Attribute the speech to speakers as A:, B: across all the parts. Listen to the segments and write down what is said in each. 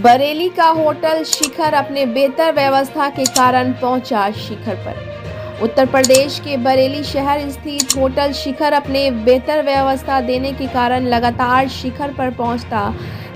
A: बरेली का होटल शिखर अपने बेहतर व्यवस्था के कारण पहुंचा शिखर पर। उत्तर प्रदेश के बरेली शहर स्थित होटल शिखर अपने बेहतर व्यवस्था देने के कारण लगातार शिखर पर पहुंचता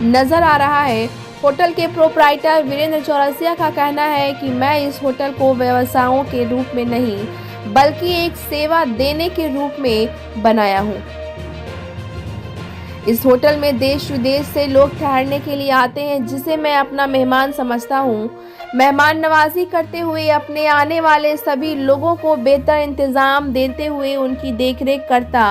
A: नजर आ रहा है। होटल के प्रोप्राइटर वीरेंद्र चौरसिया का कहना है कि मैं इस होटल को व्यवसायों के रूप में नहीं बल्कि एक सेवा देने के रूप में बनाया हूं। इस होटल में देश विदेश से लोग ठहरने के लिए आते हैं, जिसे मैं अपना मेहमान समझता हूं। मेहमान नवाजी करते हुए अपने आने वाले सभी लोगों को बेहतर इंतजाम देते हुए उनकी देखरेख करता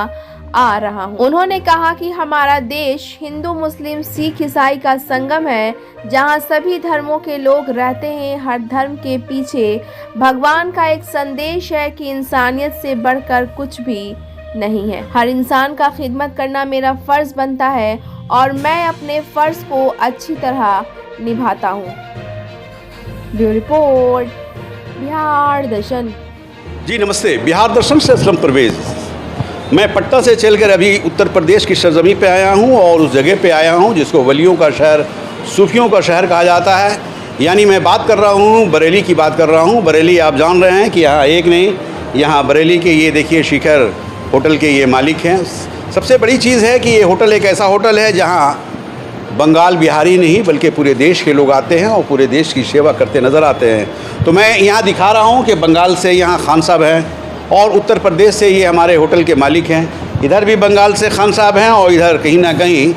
A: आ रहा हूं। उन्होंने कहा कि हमारा देश हिंदू, मुस्लिम, सिख, ईसाई का संगम है, जहां सभी धर्मों के लोग रहते हैं। हर धर्म के पीछे भगवान का एक संदेश है कि इंसानियत से बढ़कर कुछ भी नहीं है। हर इंसान का खिदमत करना मेरा फर्ज बनता है और मैं अपने फर्ज को अच्छी तरह निभाता हूँ। ब्यूरो रिपोर्ट, बिहार दर्शन।
B: जी नमस्ते, बिहार दर्शन से असलम परवेज़। मैं पटना से चलकर अभी उत्तर प्रदेश की सरजमी पे आया हूँ और उस जगह पे आया हूँ जिसको वलियों का शहर, सूफियों का शहर कहा जाता है। यानी मैं बात कर रहा हूँ बरेली की बात कर रहा हूँ। बरेली आप जान रहे हैं कि यहाँ एक नहीं, यहाँ बरेली के ये देखिए शिखर होटल के ये मालिक हैं। सबसे बड़ी चीज़ है कि ये होटल एक ऐसा होटल है जहाँ बंगाल बिहारी नहीं बल्कि पूरे देश के लोग आते हैं और पूरे देश की सेवा करते नज़र आते हैं। तो मैं यहाँ दिखा रहा हूँ कि बंगाल से यहाँ खान साहब हैं और उत्तर प्रदेश से ये हमारे होटल के मालिक हैं। इधर भी बंगाल से खान साहब हैं और इधर कहीं ना कहीं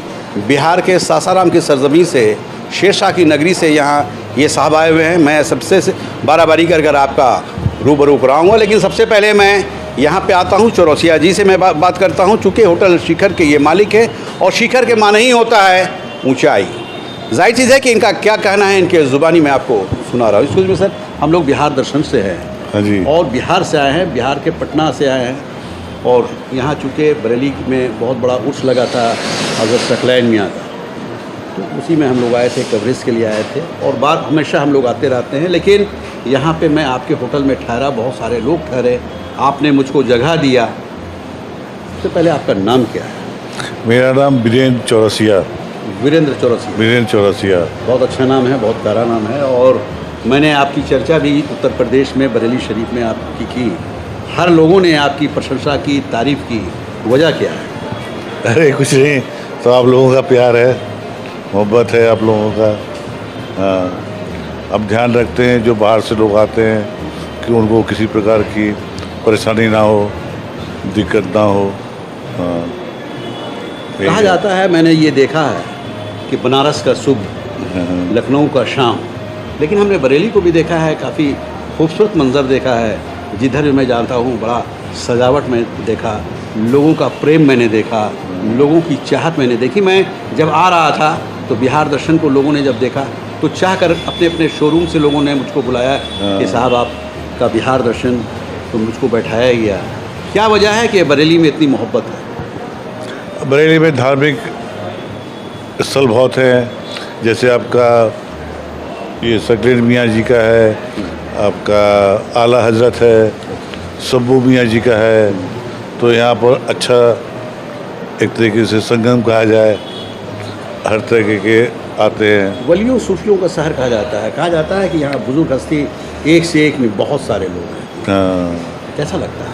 B: बिहार के सासाराम की सरजमी से, शेरशाह की नगरी से यहाँ ये साहब आए हुए हैं। मैं सबसे बारी कर आपका रूबरू कराऊँगा, लेकिन सबसे पहले मैं यहाँ पे आता हूँ चौरसिया जी से मैं बात करता हूँ। चूँकि होटल शिखर के ये मालिक है और शिखर के माने ही होता है ऊंचाई। जाहिर चीज़ है कि इनका क्या कहना है, इनके ज़ुबानी में आपको सुना रहा हूँ। इसको में सर, हम लोग बिहार दर्शन से हैं।
C: हाँ जी।
B: और बिहार से आए हैं, बिहार के पटना से आए हैं। और यहाँ चूँकि बरेली में बहुत बड़ा उर्स लगा था हज़रत शक्लैन मियाँ का, तो उसी में हम लोग आए थे, कवरेज के लिए आए थे। और बार हमेशा हम लोग आते रहते हैं, लेकिन यहाँ पे मैं आपके होटल में ठहरा, बहुत सारे लोग ठहरे, आपने मुझको जगह दिया। सबसे पहले आपका नाम क्या है?
C: मेरा नाम वीरेंद्र चौरसिया।
B: वीरेंद्र चौरसिया।
C: वीरेंद्र चौरसिया
B: बहुत अच्छा नाम है, बहुत प्यारा नाम है। और मैंने आपकी चर्चा भी उत्तर प्रदेश में बरेली शरीफ में आपकी की। हर लोगों ने आपकी प्रशंसा की, तारीफ़ की। वजह क्या है?
C: अरे कुछ नहीं, तो आप लोगों का प्यार है, मोहब्बत है आप लोगों का। हाँ, अब ध्यान रखते हैं जो बाहर से लोग आते हैं कि उनको किसी प्रकार की परेशानी ना हो, दिक्कत ना हो। हाँ,
B: कहा जाता है, मैंने ये देखा है कि बनारस का सुबह, लखनऊ का शाम, लेकिन हमने बरेली को भी देखा है, काफ़ी खूबसूरत मंज़र देखा है। जिधर भी मैं जानता हूँ बड़ा सजावट में देखा, लोगों का प्रेम मैंने देखा, लोगों की चाहत मैंने देखी। मैं जब आ रहा था तो बिहार दर्शन को लोगों ने जब देखा तो चाह कर अपने अपने शोरूम से लोगों ने मुझको बुलाया कि साहब आपका बिहार दर्शन, तो मुझको बैठाया गया। क्या वजह है कि बरेली में इतनी मोहब्बत है?
C: बरेली में धार्मिक स्थल बहुत हैं, जैसे आपका ये शक्लैन मियाँ जी का है, आपका आला हजरत है, सब्बू मियाँ जी का है। तो यहाँ पर अच्छा एक तरीके से संगम कहा जाए, हर तरह के आते हैं।
B: वलियों सूफियों का शहर कहा जाता है। कहा जाता है कि यहाँ बुजुर्ग हस्ती एक से एक में बहुत सारे लोग हैं।
C: हाँ,
B: कैसा लगता है?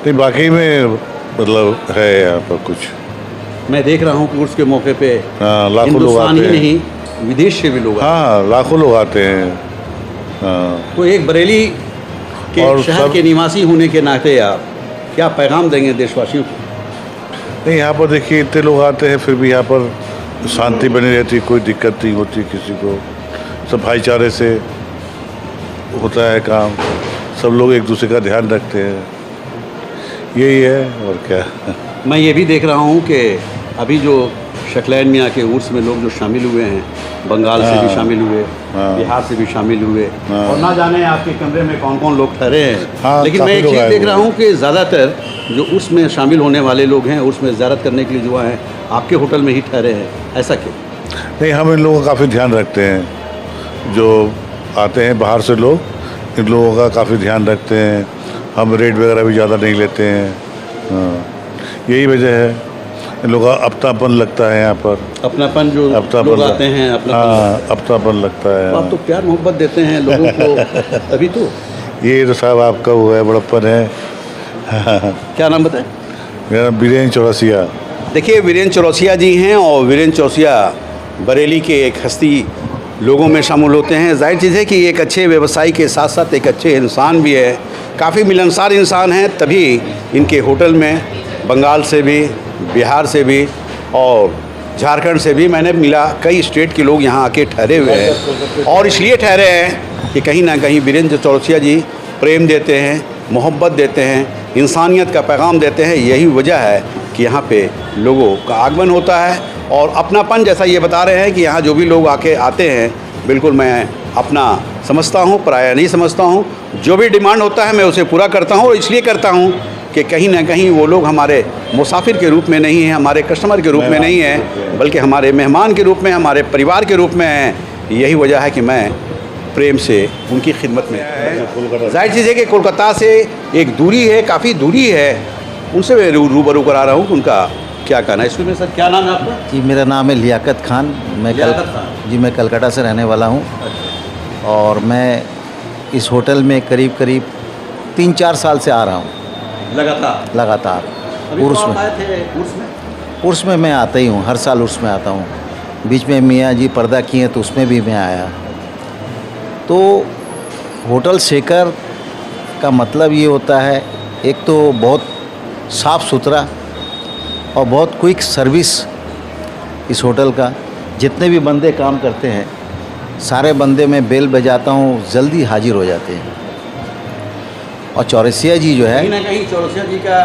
C: नहीं वाकई में मतलब है यहाँ पर कुछ।
B: मैं देख रहा हूँ कि उर्स के मौके पे
C: हाँ, लाखों लोग
B: हिंदुस्तान
C: आते
B: ही
C: हैं।
B: नहीं विदेश से भी लोग आते
C: हाँ, लाखों लोग आते हैं। हाँ,
B: हैं। तो एक बरेली के
C: और
B: शहर के निवासी होने के नाते आप क्या पैगाम देंगे देशवासियों को?
C: नहीं यहाँ पर देखिए इतने लोग आते हैं, फिर भी यहाँ पर शांति बनी रहती, कोई दिक्कत नहीं होती किसी को। सब भाईचारे से होता है काम, सब लोग एक दूसरे का ध्यान रखते हैं, यही है और क्या।
B: मैं ये भी देख रहा हूँ कि अभी जो शक्लैन मियाँ के उर्स में लोग जो शामिल हुए हैं, बंगाल से भी शामिल हुए, बिहार से भी शामिल हुए, और ना जाने आपके कमरे में कौन कौन लोग ठहरे हैं। लेकिन मैं एक चीज़ देख रहा हूँ कि ज़्यादातर जो उर्स में शामिल होने वाले लोग हैं, उर्स में ज़ियारत करने के लिए जो हैं, आपके होटल में ही ठहरे हैं। ऐसा क्यों?
C: नहीं, हम इन लोगों का काफ़ी ध्यान रखते हैं। जो आते हैं बाहर से लोग, इन लोगों का काफ़ी ध्यान रखते हैं। हम रेट वगैरह भी ज़्यादा नहीं लेते हैं। हाँ, यही वजह है। लोग अपनापन लगता है यहाँ पर,
B: अपनापन जो लोग आते हैं,
C: हाँ अपनापन लगता है।
B: आप तो प्यार मोहब्बत देते हैं लोगों को, तभी तो।
C: ये तो साहब आपका वो है, बड़प्पन है।
B: क्या नाम बताएं?
C: मेरा नाम वीरेंद्र चौरसिया।
B: देखिए वीरेंद्र चौरसिया जी हैं और वीरेंद्र चौरसिया बरेली के एक हस्ती लोगों में शामिल होते हैं। जाहिर चीज़ है कि एक अच्छे व्यवसायी के साथ साथ एक अच्छे इंसान भी है, काफ़ी मिलनसार इंसान हैं, तभी इनके होटल में बंगाल से भी, बिहार से भी और झारखंड से भी मैंने मिला, कई स्टेट के लोग यहाँ आके ठहरे हुए हैं और इसलिए ठहरे हैं कि कहीं ना कहीं वीरेंद्र चौरसिया जी प्रेम देते हैं, मोहब्बत देते हैं, इंसानियत का पैगाम देते हैं। यही वजह है कि यहाँ पे लोगों का आगमन होता है और अपनापन, जैसा ये बता रहे हैं कि यहाँ जो भी लोग आते हैं, बिल्कुल मैं अपना समझता हूँ, पराया नहीं समझता हूँ। जो भी डिमांड होता है मैं उसे पूरा करता हूँ और इसलिए करता हूँ कि कहीं ना कहीं वो लोग हमारे मुसाफिर के रूप में नहीं हैं, हमारे कस्टमर के रूप में नहीं हैं, बल्कि हमारे मेहमान के रूप में, हमारे परिवार के रूप में हैं। यही वजह है कि मैं प्रेम से उनकी खिदमत में। जाहिर चीज़ है कि कोलकाता से एक दूरी है, काफ़ी दूरी है, उनसे मैं रूबरू करा रहा हूँ कि उनका क्या कहना है। इसमें सर क्या नाम है आपका?
D: जी मेरा नाम है लियाकत खान। मैं कलकत्ता से रहने वाला हूँ और मैं इस होटल में करीब 3-4 साल से आ रहा हूँ लगातार। उर्स में मैं आता ही हूँ, हर साल उर्स में आता हूँ। बीच में मियाँ जी पर्दा किए हैं तो उसमें भी मैं आया। तो होटल शेखर का मतलब ये होता है, एक तो बहुत साफ़ सुथरा और बहुत क्विक सर्विस इस होटल का। जितने भी बंदे काम करते हैं, सारे बंदे मैं बेल बजाता हूँ, जल्दी हाजिर हो जाते हैं। और चौरसिया जी जो है,
B: कहीं ना कहीं चौरसिया जी का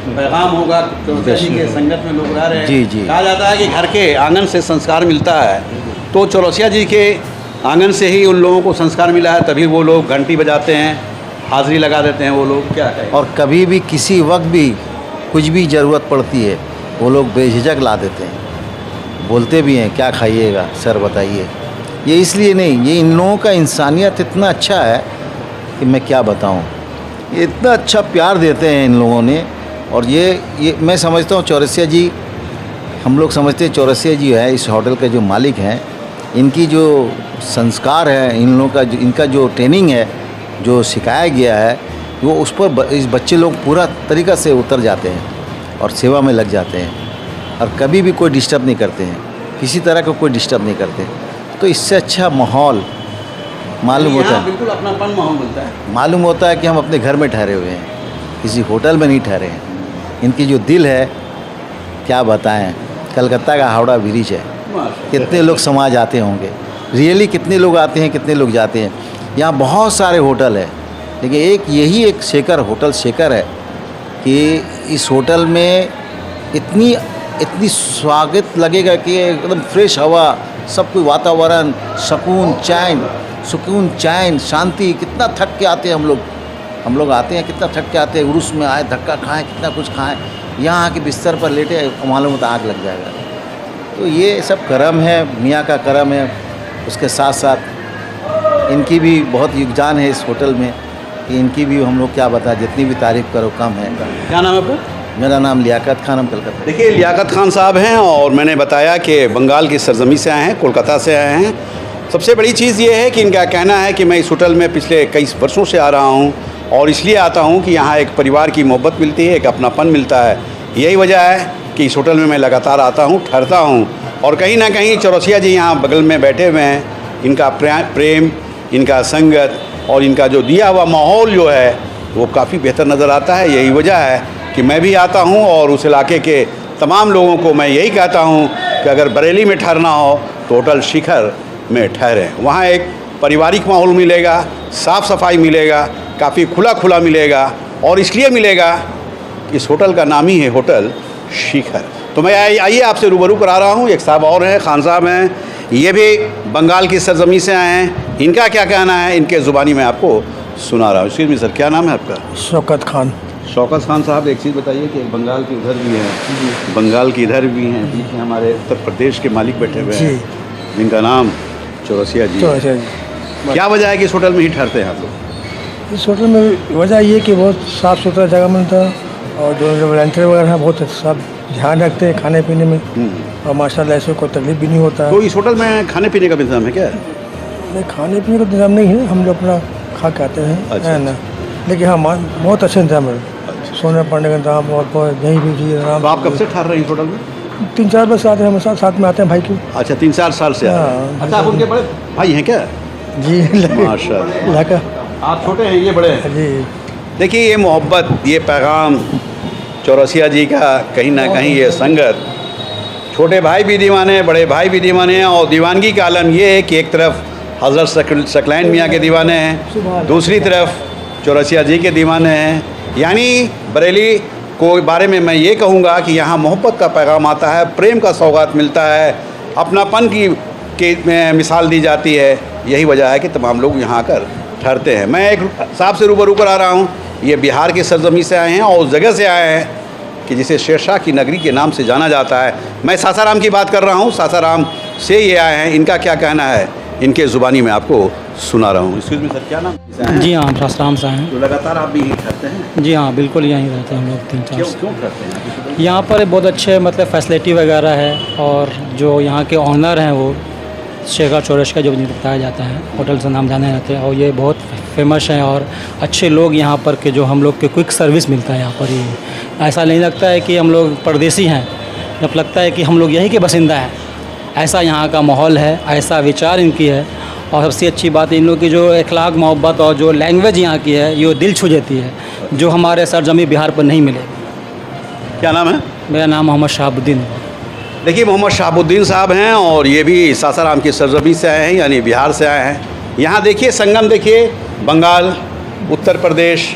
B: पैगाम होगा, चौरसिया जी के संगत में लोग रह रहे हैं।
D: जी जी।
B: कहा जाता है कि घर के आंगन से संस्कार मिलता है, तो चौरसिया जी के आंगन से ही उन लोगों को संस्कार मिला है, तभी वो लोग घंटी बजाते हैं, हाज़िरी लगा देते हैं वो लोग। क्या कहें? और
D: कभी भी किसी वक्त भी कुछ भी ज़रूरत पड़ती है वो लोग बेझिझक ला देते हैं, बोलते भी हैं क्या खाइएगा सर बताइए। ये इसलिए नहीं, ये इन लोगों का इंसानियत इतना अच्छा है कि मैं क्या बताऊं। ये इतना अच्छा प्यार देते हैं इन लोगों ने। और ये मैं समझता हूँ चौरसिया जी, हम लोग समझते हैं चौरसिया जी है इस होटल के जो मालिक हैं, इनकी जो संस्कार है, इन लोगों का जो इनका जो ट्रेनिंग है, जो सिखाया गया है, वो उस पर इस बच्चे लोग पूरा तरीक़ा से उतर जाते हैं और सेवा में लग जाते हैं और कभी भी कोई डिस्टर्ब नहीं करते हैं, किसी तरह का कोई डिस्टर्ब नहीं करते। तो इससे अच्छा माहौल मालूम होता है,
B: बिल्कुल अपनापन माहौल मिलता है।
D: मालूम होता है कि हम अपने घर में ठहरे हुए हैं, किसी होटल में नहीं ठहरे हैं। इनकी जो दिल है क्या बताएं, कलकत्ता का हावड़ा ब्रिज है। कितने लोग समाज आते होंगे, रियली कितने लोग आते हैं, कितने लोग जाते हैं। यहाँ बहुत सारे होटल है, लेकिन एक शेखर होटल शेखर है कि इस होटल में इतनी स्वागत लगेगा कि एकदम फ्रेश हवा, सब कोई वातावरण, सुकून चैन शांति। कितना थक के आते हैं हम लोग आते हैं, कितना थक के आते हैं, उर्स में आए, धक्का खाएं, कितना कुछ खाएं, यहाँ आके बिस्तर पर लेटे मालूम होता आग लग जाएगा। तो ये सब करम है, मियाँ का करम है। उसके साथ साथ इनकी भी बहुत योगदान है इस होटल में, कि इनकी भी हम लोग क्या बताएं, जितनी भी तारीफ़ करो कम है।
B: क्या नाम है आपका?
D: मेरा नाम लियाकत खान, हम कलकत्ता।
B: देखिए लियाकत खान साहब हैं और मैंने बताया कि बंगाल की सरजमी से आए हैं, कोलकाता से आए हैं। सबसे बड़ी चीज़ ये है कि इनका कहना है कि मैं इस होटल में पिछले कई वर्षों से आ रहा हूँ और इसलिए आता हूँ कि यहाँ एक परिवार की मोहब्बत मिलती है, एक अपनापन मिलता है। यही वजह है कि इस होटल में मैं लगातार आता हूँ, ठहरता हूँ। और कहीं ना कहीं चौरसिया जी यहाँ बगल में बैठे हुए हैं, इनका प्रेम, इनका संगत और इनका जो दिया हुआ माहौल जो है वो काफ़ी बेहतर नज़र आता है। यही वजह है कि मैं भी आता हूँ और उस इलाके के तमाम लोगों को मैं यही कहता हूँ कि अगर बरेली में ठहरना हो तो होटल शिखर में ठहरें। वहाँ एक पारिवारिक माहौल मिलेगा, साफ़ सफाई मिलेगा, काफ़ी खुला मिलेगा और इसलिए मिलेगा कि इस होटल का नाम ही है होटल शिखर। तो मैं आइए आपसे रूबरू करा रहा हूँ। एक साहब और हैं, खान साहब हैं, ये भी बंगाल की सरजमी से आए हैं। इनका क्या कहना है इनके ज़ुबानी में आपको सुना रहा हूँ। एक्सक्यूज़ मी सर, क्या नाम है आपका?
E: शौकत खान।
B: शौकत खान साहब, एक चीज़ बताइए कि बंगाल की उधर भी हैं, बंगाल की इधर भी हैं, बीच में हमारे उत्तर प्रदेश के मालिक बैठे हुए हैं जिनका नाम चौरसिया जी। क्या वजह है कि इस होटल में ही ठहरते हैं आप लोग?
E: इस होटल में वजह ये कि बहुत साफ़ सुथरा जगह मिलता है और जो वॉलंटियर वगैरह हैं बहुत सब ध्यान रखते हैं खाने पीने में, और माशाल्लाह ऐसे कोई तकलीफ भी नहीं होता है।
B: तो इस होटल में खाने पीने का भी इंतजाम है क्या?
E: नहीं, खाने पीने का इंतजाम नहीं है, हम लोग अपना खा के आते हैं,
B: अच्छा,
E: है ना। लेकिन हाँ, बहुत अच्छा इंतजाम है, सोने पड़ने का इंतजाम बहुत, यहीं भी जी आराम।
B: तो आप कब से ठहर रहे हैं इस होटल में?
E: 3-4 बजे आते हैं, हम साथ में आते हैं भाई की।
B: अच्छा, 3-4 साल से आ रहे हैं।
E: हाँ,
B: अच्छा, आप उनके बड़े भाई हैं क्या?
E: जी
B: माशाल्लाह।
E: लगा
B: आप छोटे हैं, ये बड़े हैं।
E: जी।
B: देखिए, ये मोहब्बत, ये पैगाम चौरसिया जी का, कहीं ना कहीं ये संगत, छोटे भाई भी दीवाने हैं, बड़े भाई भी दीवाने हैं। और दीवानगी का आलम ये है कि एक तरफ हज़रत सकलैन मियाँ के दीवाने हैं, दूसरी तरफ चौरसिया जी के दीवाने हैं। यानी बरेली को बारे में मैं ये कहूँगा कि यहाँ मोहब्बत का पैगाम आता है, प्रेम का सौगात मिलता है, अपनापन की मिसाल दी जाती है। यही वजह है कि तमाम लोग यहाँ आकर ठहरते हैं। मैं एक साहब से रूबरू कर आ रहा हूँ, ये बिहार की सरजमी से आए हैं और उस जगह से आए हैं कि जिसे शेरशाह की नगरी के नाम से जाना जाता है। मैं सासाराम की बात कर रहा हूँ, सासाराम से ये आए हैं। इनका क्या कहना है, इनके ज़ुबानी में आपको सुना रहा हूँ। एक्सक्यूज़ मी सर, क्या नाम?
F: जी हाँ, हम सासाराम से हैं।
B: तो लगातार आप भी यहीं ठहरते हैं?
F: जी हाँ, बिल्कुल यहीं रहते हैं हम लोग 3-4
B: क्यों ठहरते हैं?
F: यहाँ पर बहुत अच्छे मतलब फैसिलिटी वगैरह है, और जो यहाँ के ऑनर हैं वो शेखर चौरस का जो बताया जाता है, होटल से नाम जाने जाते हैं, और ये बहुत फेमस हैं। और अच्छे लोग यहाँ पर के जो हम लोग के क्विक सर्विस मिलता है यहाँ पर। ये ऐसा नहीं लगता है कि हम लोग परदेसी हैं, जब लगता है कि हम लोग यहीं के बासिंदा हैं। ऐसा यहाँ का माहौल है, ऐसा विचार इनकी है। और सबसे अच्छी बात इन लोग की जो अखलाक, मोहब्बत और जो लैंग्वेज यहाँ की है, ये दिल छू जाती है, जो हमारे सरजमी बिहार पर नहीं मिलेगी।
B: क्या नाम है?
F: मेरा नाम मोहम्मद शहाबुद्दीन है।
B: देखिए, मोहम्मद शहाबुद्दीन साहब हैं और ये भी सासाराम की सरजमी से आए हैं, यानी बिहार से आए हैं। यहाँ देखिए संगम, देखिए बंगाल, उत्तर प्रदेश,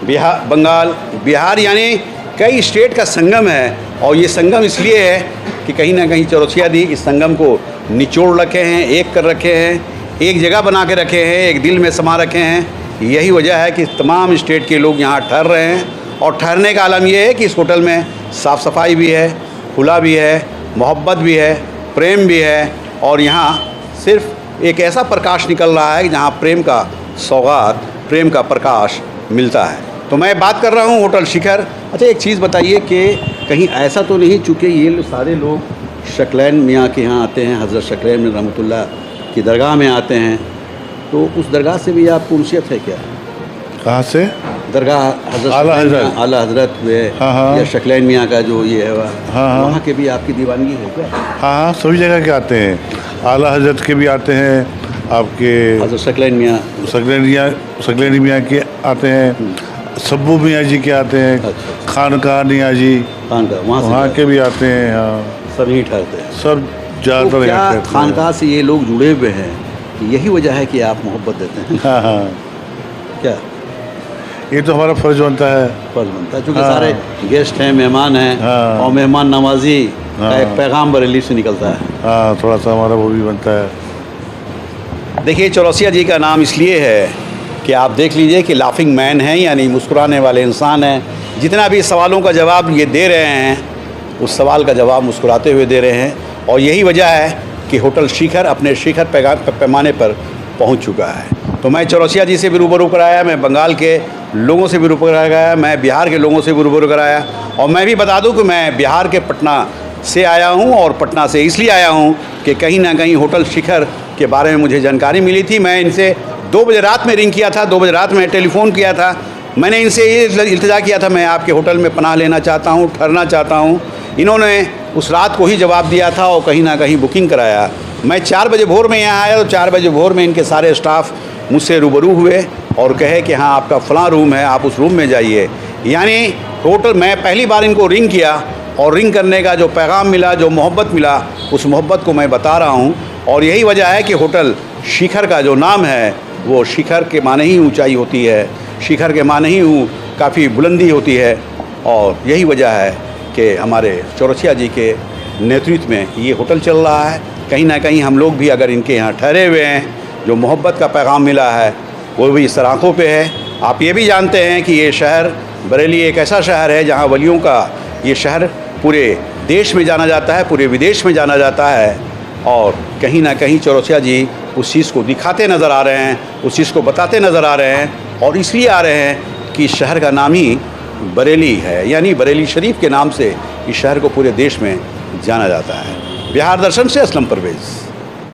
B: बिहार, बंगाल, बिहार, यानी कई स्टेट का संगम है। और ये संगम इसलिए है कि कहीं ना कहीं चौरसिया जी इस संगम को निचोड़ रखे हैं, एक कर रखे हैं, एक जगह बना के रखे हैं, एक दिल में समा रखे हैं। यही वजह है कि तमाम स्टेट के लोग यहाँ ठहर रहे हैं। और ठहरने का आलम यह है कि इस होटल में साफ़ सफाई भी है, खुला भी है, मोहब्बत भी है, प्रेम भी है। और यहाँ सिर्फ एक ऐसा प्रकाश निकल रहा है कि जहाँ प्रेम का सौगात, प्रेम का प्रकाश मिलता है। तो मैं बात कर रहा हूँ होटल शिखर। अच्छा, एक चीज़ बताइए कि कहीं ऐसा तो नहीं, चूँकि ये सारे लोग शकलैन मियाँ के यहाँ आते हैं, हज़रत शकलैन रहमतुल्लाह की दरगाह में आते हैं, तो उस दरगाह से भी आपको उनसियत है क्या?
C: कहाँ से?
B: दरगाह आला हज़रत
C: हाँ।
B: या शकलैन मियाँ का जो ये है
C: हाँ।
B: वहाँ के भी आपकी दीवानगी है क्या?
C: हाँ, सभी जगह के आते हैं। आला हजरत के भी आते हैं, आपके
B: हज़रत शकलैन मियाँ,
C: सकलैन मियाँ के आते हैं, सब्बू मियाँ जी के आते हैं।
B: अच्छा।
C: खानका मियाँ जी,
B: खानका
C: वहाँ के भी आते हैं। हाँ,
B: सब यहीं ठहरते हैं।
C: सब
B: तो
C: ज़्यादातर
B: क्या
C: यहाँ ठहरते हैं।
B: खानका से ये लोग जुड़े हुए हैं, यही वजह है कि आप मोहब्बत देते हैं?
C: हाँ हाँ,
B: क्या
C: ये तो हमारा फ़र्ज बनता है।
B: फर्ज बनता है, क्योंकि
C: हाँ।
B: सारे गेस्ट हैं, मेहमान हैं।
C: हाँ।
B: और मेहमान नवाजी का
C: हाँ।
B: एक पैगाम बरेली से निकलता है।
C: हाँ, थोड़ा सा हमारा वो भी बनता है।
B: देखिए, चौरसिया जी का नाम इसलिए है कि आप देख लीजिए कि लाफिंग मैन है, यानी मुस्कुराने वाले इंसान हैं। जितना भी सवालों का जवाब ये दे रहे हैं, उस सवाल का जवाब मुस्कुराते हुए दे रहे हैं। और यही वजह है कि होटल शिखर अपने शिखर पैमाने पर पहुंच चुका है। तो मैं चौरसिया जी से भी रूबरू कराया, मैं बंगाल के लोगों से भी रूबरू कराया, मैं बिहार के लोगों से भी रूबरू कराया। और मैं भी बता दूं कि मैं बिहार के पटना से आया हूं, और पटना से इसलिए आया हूं कि कहीं ना कहीं होटल शिखर के बारे में मुझे जानकारी मिली थी। मैं इनसे 2 बजे रात में रिंग किया था, 2 बजे रात में टेलीफ़ोन किया था। मैंने इनसे ये इल्तिजा किया था, मैं आपके होटल में पनाह लेना चाहता हूँ, ठहरना चाहता हूँ। इन्होंने उस रात को ही जवाब दिया था और कहीं ना कहीं बुकिंग कराया। मैं 4 बजे भोर में यहाँ आया, तो 4 बजे भोर में इनके सारे स्टाफ मुझसे रूबरू हुए और कहे कि हाँ, आपका फ़लाँ रूम है, आप उस रूम में जाइए। यानी होटल, मैं पहली बार इनको रिंग किया, और रिंग करने का जो पैगाम मिला, जो मोहब्बत मिला, उस मोहब्बत को मैं बता रहा हूँ। और यही वजह है कि होटल शिखर का जो नाम है, वो शिखर के माने ही ऊंचाई होती है, शिखर के माने ही काफ़ी बुलंदी होती है। और यही वजह है कि हमारे चौरसिया जी के नेतृत्व में ये होटल चल रहा है। कहीं ना कहीं हम लोग भी अगर इनके यहाँ ठहरे हुए हैं, जो मोहब्बत का पैगाम मिला है वो भी इस आँखों पे है। आप ये भी जानते हैं कि ये शहर बरेली एक ऐसा शहर है जहाँ वलियों का ये शहर पूरे देश में जाना जाता है, पूरे विदेश में जाना जाता है। और कहीं ना कहीं चौरसिया जी उस चीज़ को दिखाते नज़र आ रहे हैं, उस चीज़ को बताते नज़र आ रहे हैं। और इसलिए आ रहे हैं कि इस शहर का नाम ही बरेली है, यानी बरेली शरीफ के नाम से इस शहर को पूरे देश में जाना जाता है। बिहार दर्शन से असलम परवेज़।